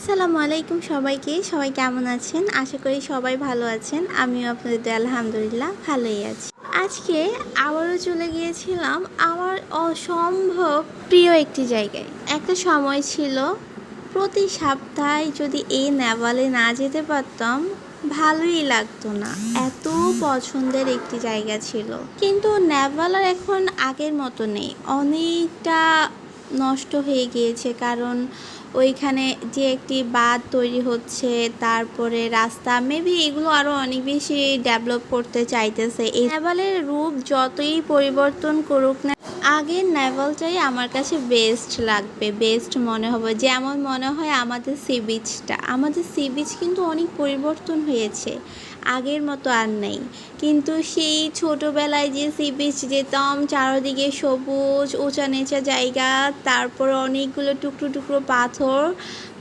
আসসালামু আলাইকুম সবাইকে। সবাই কেমন আছেন? আশা করি সবাই ভালো আছেন। আমিও আপনাদের আলহামদুলিল্লাহ ভালোই আছি। আজকে আবারও চলে গিয়েছিলাম আমার অসম্ভব প্রিয় একটি জায়গায়। একটা সময় ছিল প্রতি সপ্তাহে যদি এই নেভালে না যেতে পারতাম ভালোই লাগতো না। এত পছন্দের একটি জায়গা ছিল, কিন্তু নেভাল আর এখন আগের মতো নেই, অনেকটা নষ্ট হয়ে গিয়েছে। কারণ ওইখানে যে একটি বাঁধ তৈরি হচ্ছে, তারপরে রাস্তা মেবি এগুলো আরও অনেক বেশি ডেভেলপ করতে চাইতেছে। এই নেভালের রূপ যতই পরিবর্তন করুক না, আগের নেভালটাই আমার কাছে বেস্ট লাগবে, বেস্ট মনে হবে। যেমন মনে হয় আমাদের সি বিচ কিন্তু অনেক পরিবর্তন হয়েছে, আগের মতো আর নেই। কিন্তু সেই ছোটোবেলায় যে সি বিচ যেতাম, চারদিকে সবুজ উঁচা নিচা জায়গা, তারপর অনেকগুলো টুকরো টুকরো পাথর,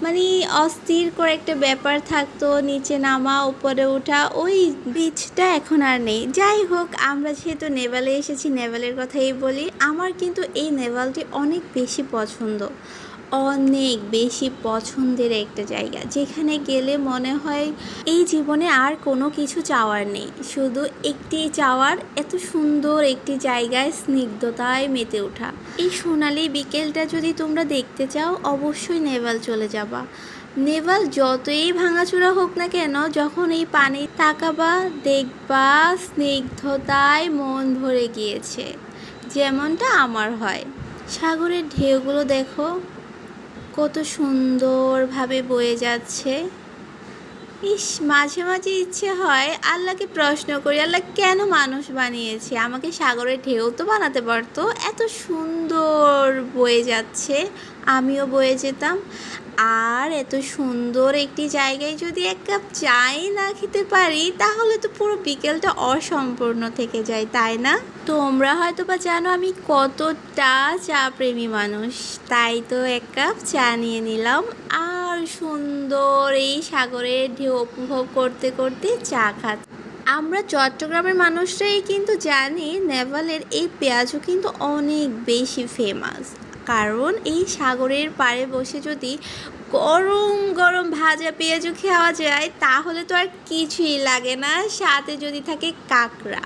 মানে অস্থির করে একটা ব্যাপার থাকতো, নিচে নামা উপরে ওঠা, ওই বিচটা এখন আর নেই। যাই হোক, আমরা যেহেতু নেভালে এসেছি, নেভালের কথাই বলি। আমার কিন্তু এই নেভালটি অনেক বেশি পছন্দ, অনেক বেশি পছন্দের একটা জায়গা, যেখানে গেলে মনে হয় এই জীবনে আর কোনো কিছু চাওয়ার নেই, শুধু একটি চাওয়ার, এত সুন্দর একটি জায়গায় স্নিগ্ধতায় মেতে ওঠা। এই সোনালি বিকেলটা যদি তোমরা দেখতে চাও, অবশ্যই নেভাল চলে যাবা। নেভাল যতই ভাঙাচোরা হোক না কেন, যখন এই পানি তাকাবা দেখবা স্নিগ্ধতায় মন ভরে গিয়েছে, যেমনটা আমার হয়। সাগরের ঢেউগুলো দেখো কত সুন্দরভাবে বয়ে যাচ্ছে। ইস, মাঝে মাঝে ইচ্ছে হয় আল্লাহকে প্রশ্ন করি, আল্লাহ কেন মানুষ বানিয়েছে? আমাকে সাগরের ঢেউ তো বানাতে পারতো। এত সুন্দর বয়ে যাচ্ছে, আমিও বয়ে যেতাম। আর এত সুন্দর একটি জায়গায় যদি এক কাপ চাই না খেতে পারি, তাহলে তো পুরো বিকেলটা অসম্পূর্ণ থেকে যায়, তাই না? তোমরা হয়তো বা জানো আমি কতটা চা প্রেমী মানুষ, তাই তো এক কাপ চা নিয়ে নিলাম আর সুন্দর এই সাগরের ঢেউ উপভোগ করতে করতে চা খাচ্ছি। আমরা চট্টগ্রামের মানুষরাই কিন্তু জানি নেভালের এই পেঁয়াজও কিন্তু অনেক বেশি ফেমাস। কারণ এই সাগরের পাড়ে বসে যদি গরম গরম ভাজা পেঁয়াজও খাওয়া যায়, তাহলে তো আর কিছুই লাগে না। সাথে যদি থাকে কাঁকড়া,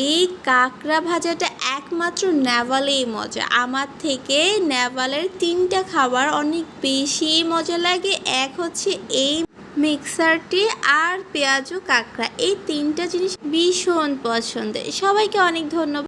এই কাঁকড়া ভাজাটা একমাত্র নেভালেই মজা। আমার থেকে নেভালের 3টা খাবার অনেক বেশি মজা লাগে। এক হচ্ছে এই মিক্সারটি, আর পেঁয়াজু কাঁকড়া, এই 3টা জিনিস ভীষণ পছন্দের। সবাইকে অনেক ধন্যবাদ।